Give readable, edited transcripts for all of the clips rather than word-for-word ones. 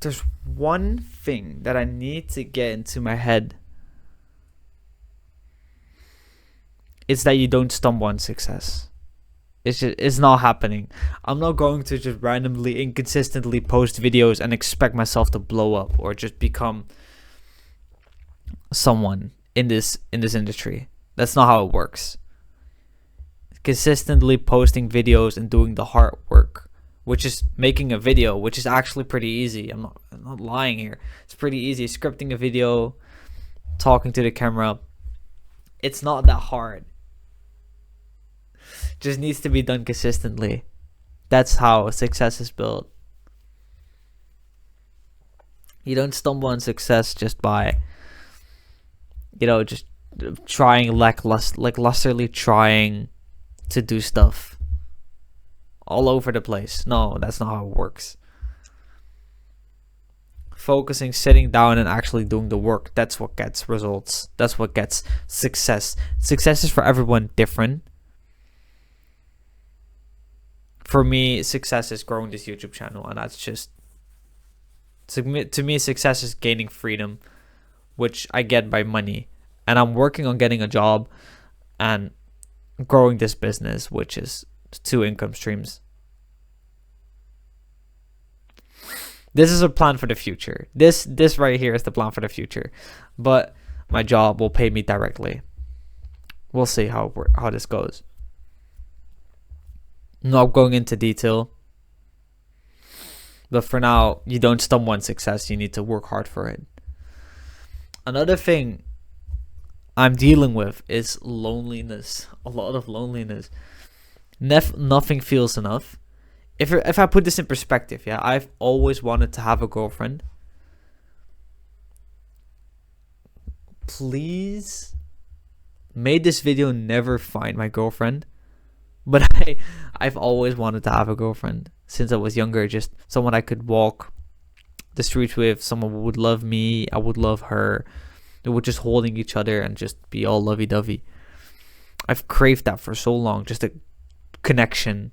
there's one thing that I need to get into my head. It's that you don't stumble on success. It's not happening. I'm not going to just randomly, inconsistently post videos and expect myself to blow up or just become someone in this industry. That's not how it works. Consistently posting videos and doing the hard work, which is making a video, which is actually pretty easy. I'm not lying here. It's pretty easy. Scripting a video, talking to the camera. It's not that hard. Just needs to be done consistently. That's how success is built. You don't stumble on success just by, just trying lacklusterly trying to do stuff all over the place. No, that's not how it works. Focusing, sitting down, and actually doing the work. That's what gets results. That's what gets success. Success is for everyone different. For me, success is growing this YouTube channel, and that's just, to me, success is gaining freedom, which I get by money. And I'm working on getting a job and growing this business, which is 2 income streams. This is a plan for the future. This right here is the plan for the future. But my job will pay me directly. We'll see how this goes. Not going into detail. But for now, you don't stumble on success. You need to work hard for it. Another thing I'm dealing with is loneliness. A lot of loneliness. Nothing feels enough. If I put this in perspective, yeah, I've always wanted to have a girlfriend. Please, may this video never find my girlfriend. But I've always wanted to have a girlfriend since I was younger. Just someone I could walk the streets with. Someone who would love me. I would love her. They were just holding each other and just be all lovey-dovey. I've craved that for so long. Just a connection.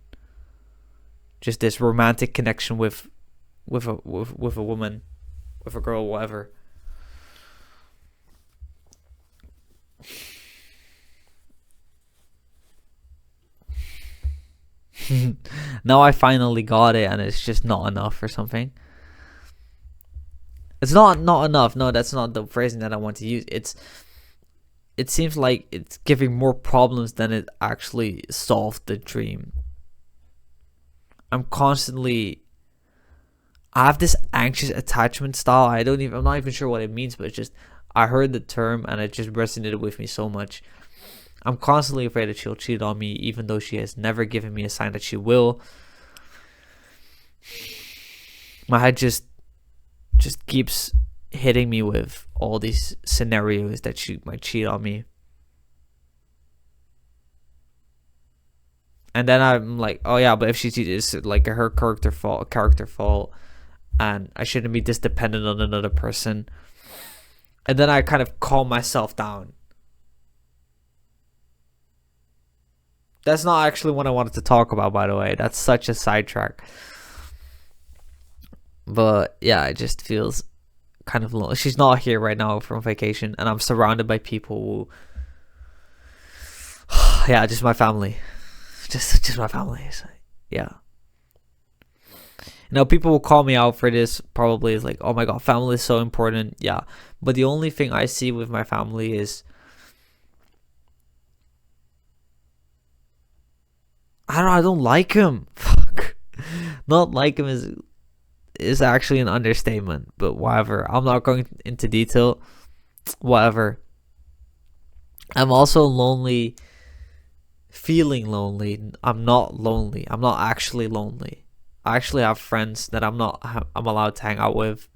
Just this romantic connection with a woman, with a girl, whatever. Now I finally got it, and it's just not enough or something. It's not enough. No, that's not the phrasing that I want to use. It seems like it's giving more problems than it actually solved the dream. I have this anxious attachment style. I'm not even sure what it means, but it's just, I heard the term and it just resonated with me so much. I'm constantly afraid that she'll cheat on me, even though she has never given me a sign that she will. My head just keeps hitting me with all these scenarios that she might cheat on me. And then I'm like, oh yeah, but if she cheats, it's like her character fault, and I shouldn't be this dependent on another person. And then I kind of calm myself down. That's not actually what I wanted to talk about, by the way. That's such a sidetrack. But yeah, it just feels kind of low. She's not here right now from vacation, and I'm surrounded by people who, yeah, just my family. Just my family. So, yeah. People will call me out for this. Probably is like, oh my god, family is so important. Yeah, but the only thing I see with my family is, I don't like him. Fuck. Not like him is actually an understatement, but whatever. I'm not going into detail. Whatever. I'm also lonely. Feeling lonely. I'm not lonely. I'm not actually lonely. I actually have friends that I'm allowed to hang out with.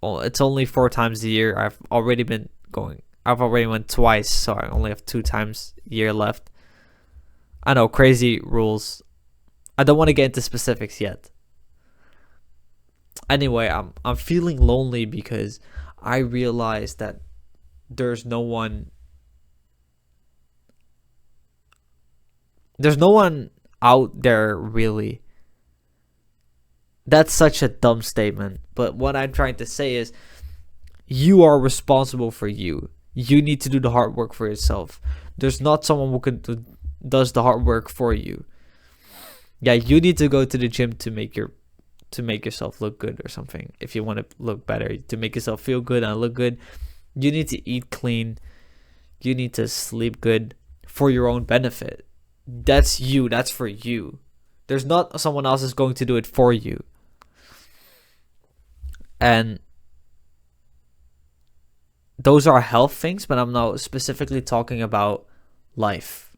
Oh, it's only 4 times a year. I've already went twice, so I only have 2 times a year left. I know, crazy rules. I don't want to get into specifics yet. Anyway, I'm feeling lonely because I realized that there's no one out there really That's such a dumb statement. But what I'm trying to say is, you are responsible for you. You need to do the hard work for yourself. There's not someone who does the hard work for you. Yeah, you need to go to the gym to make yourself look good or something. If you want to look better, to make yourself feel good and look good, you need to eat clean. You need to sleep good for your own benefit. That's you. That's for you. There's not someone else is going to do it for you. And those are health things, but I'm not specifically talking about life.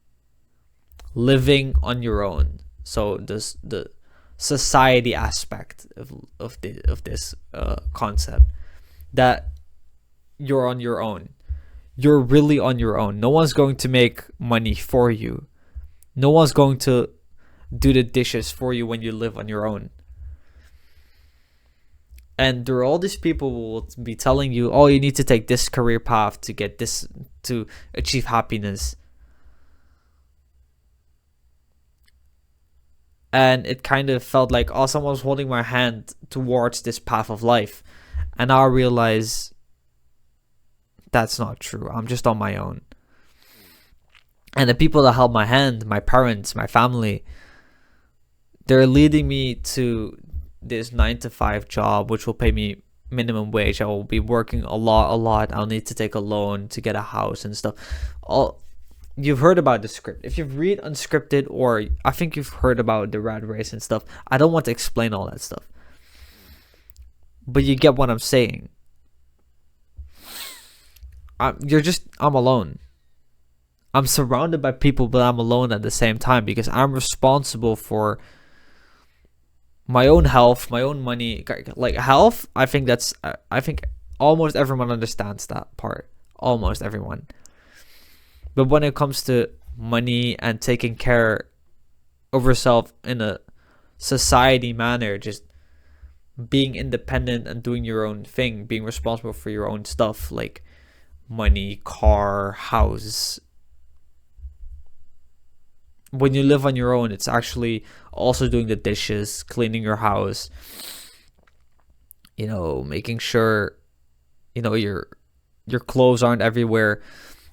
Living on your own. So the society aspect of this concept, that you're on your own. You're really on your own. No one's going to make money for you. No one's going to do the dishes for you when you live on your own. And there are all these people who will be telling you, oh, you need to take this career path to get this, to achieve happiness. And it kind of felt like, oh, someone was holding my hand towards this path of life. And now I realize that's not true. I'm just on my own. And the people that held my hand, my parents, my family, they're leading me to this 9 to 5 job, which will pay me minimum wage. I will be working a lot. I'll need to take a loan to get a house and stuff. You've heard about the script. If you've read Unscripted, or I think you've heard about the Rat Race and stuff, I don't want to explain all that stuff. But you get what I'm saying. I'm alone. I'm surrounded by people, but I'm alone at the same time because I'm responsible for my own health, my own money. Like health, I think almost everyone understands that part. Almost everyone. But when it comes to money and taking care of yourself in a society manner, just being independent and doing your own thing, being responsible for your own stuff, like money, car, house. When you live on your own, it's actually also doing the dishes, cleaning your house, making sure, your clothes aren't everywhere.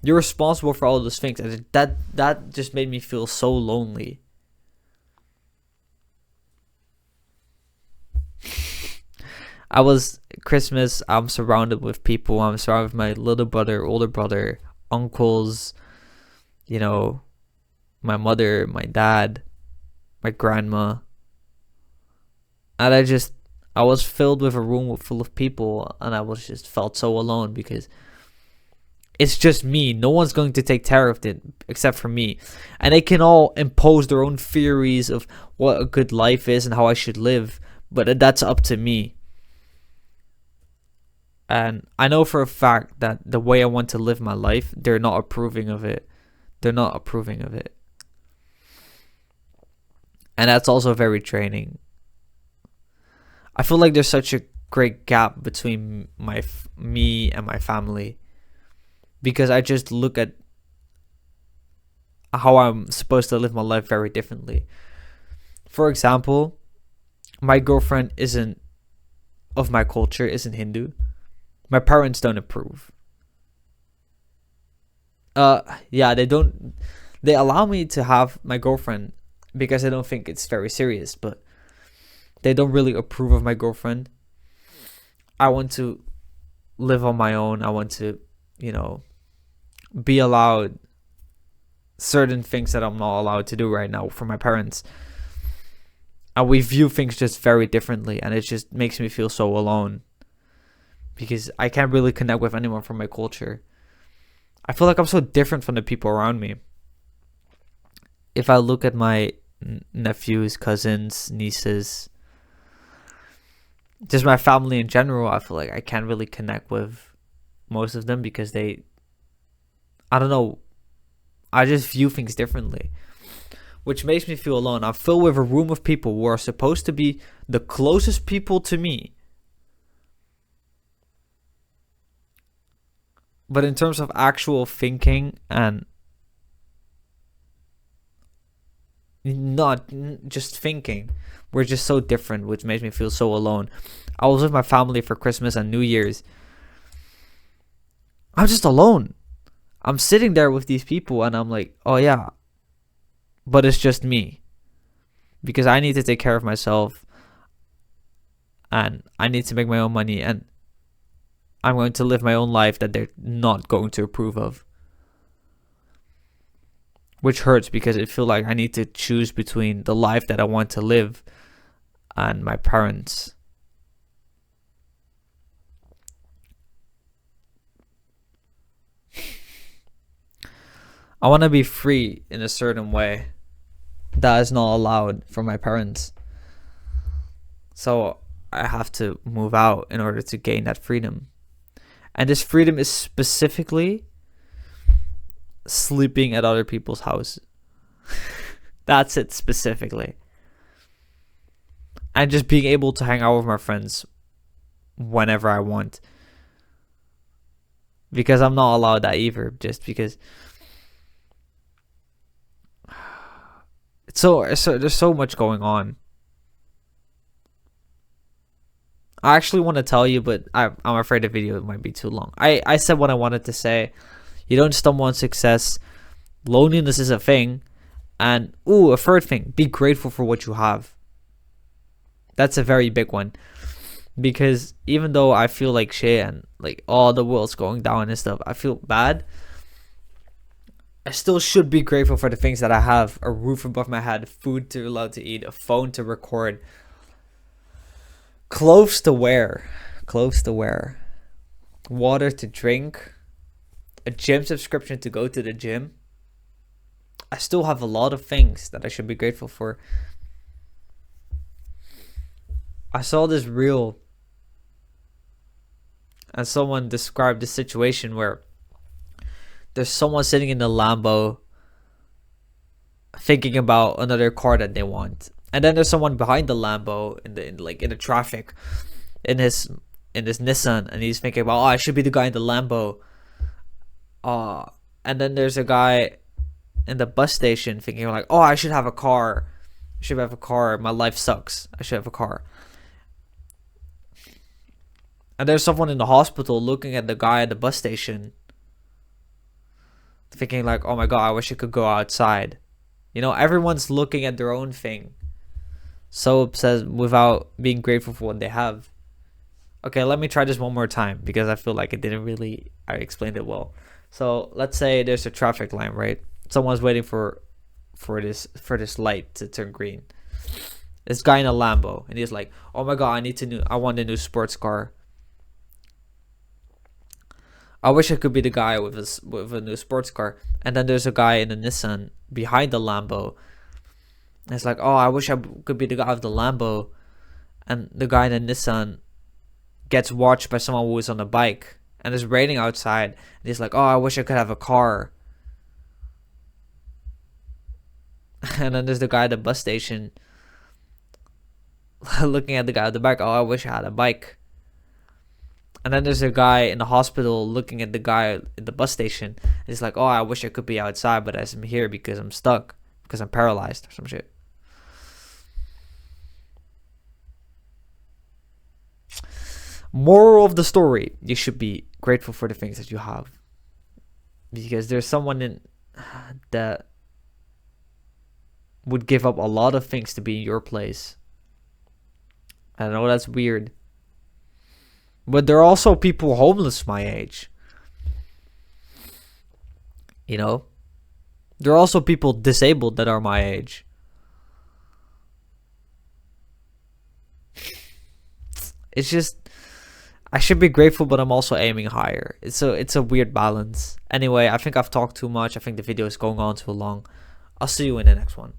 You're responsible for all those things, and that just made me feel so lonely. Christmas, I'm surrounded with people. I'm surrounded with my little brother, older brother, uncles, my mother, my dad, my grandma. And I was filled with a room full of people, and I was just felt so alone because it's just me. No one's going to take care of it except for me. And they can all impose their own theories of what a good life is and how I should live, but that's up to me. And I know for a fact that the way I want to live my life, they're not approving of it. And that's also very draining. I feel like there's such a great gap between me and my family, because I just look at how I'm supposed to live my life very differently. For example, my girlfriend isn't of my culture, isn't Hindu. My parents don't approve. They allow me to have my girlfriend because they don't think it's very serious, but they don't really approve of my girlfriend. I want to live on my own. I want to, be allowed certain things that I'm not allowed to do right now from my parents. And we view things just very differently, and it just makes me feel so alone because I can't really connect with anyone from my culture. I feel like I'm so different from the people around me. If I look at my nephews, cousins, nieces, just my family in general, I feel like I can't really connect with most of them because I don't know, I just view things differently, which makes me feel alone. I'm filled with a room of people who are supposed to be the closest people to me, but in terms of actual thinking and not just thinking, we're just so different, which makes me feel so alone. I was with my family for Christmas and New Year's. I'm just alone. I'm sitting there with these people and I'm like, oh yeah, but it's just me. Because I need to take care of myself and I need to make my own money, and I'm going to live my own life that they're not going to approve of. Which hurts because it feels like I need to choose between the life that I want to live and my parents. I want to be free in a certain way that is not allowed for my parents. So I have to move out in order to gain that freedom. And this freedom is specifically sleeping at other people's house. That's it specifically. And just being able to hang out with my friends whenever I want. Because I'm not allowed that either, just because so there's so much going on. I actually want to tell you, but I'm afraid the video might be too long. I said what I wanted to say. You don't stumble on success. Loneliness is a thing. And, a third thing. Be grateful for what you have. That's a very big one. Because even though I feel like shit and like all the world's going down and stuff, I feel bad. I still should be grateful for the things that I have. A roof above my head, food to allowed to eat, a phone to record, clothes to wear, water to drink, a gym subscription to go to the gym. I still have a lot of things that I should be grateful for. I saw this reel and someone described the situation where there's someone sitting in the Lambo thinking about another car that they want. And then there's someone behind the Lambo in the traffic in his Nissan, and he's thinking about, I should be the guy in the Lambo. And then there's a guy in the bus station thinking like, I should have a car. My life sucks. I should have a car. And there's someone in the hospital looking at the guy at the bus station thinking like, oh my god, I wish I could go outside. Everyone's looking at their own thing, so obsessed without being grateful for what they have. Okay, let me try this one more time because I feel like I explained it well. So let's say there's a traffic line, right? Someone's waiting for this light to turn green. This guy in a Lambo, and he's like, oh my god, I want a new sports car. I wish I could be the guy with a new sports car. And then there's a guy in a Nissan behind the Lambo. And it's like, I wish I could be the guy with the Lambo. And the guy in the Nissan gets watched by someone who is on a bike. And it's raining outside. And he's like, I wish I could have a car. And then there's the guy at the bus station looking at the guy with the bike. I wish I had a bike. And then there's a guy in the hospital looking at the guy at the bus station. And he's like, I wish I could be outside, but I'm here because I'm stuck. Because I'm paralyzed or some shit. Moral of the story. You should be grateful for the things that you have. Because there's someone that would give up a lot of things to be in your place. I know that's weird. But there are also people homeless my age. There are also people disabled that are my age. It's just, I should be grateful, but I'm also aiming higher. It's a weird balance. Anyway, I think I've talked too much. I think the video is going on too long. I'll see you in the next one.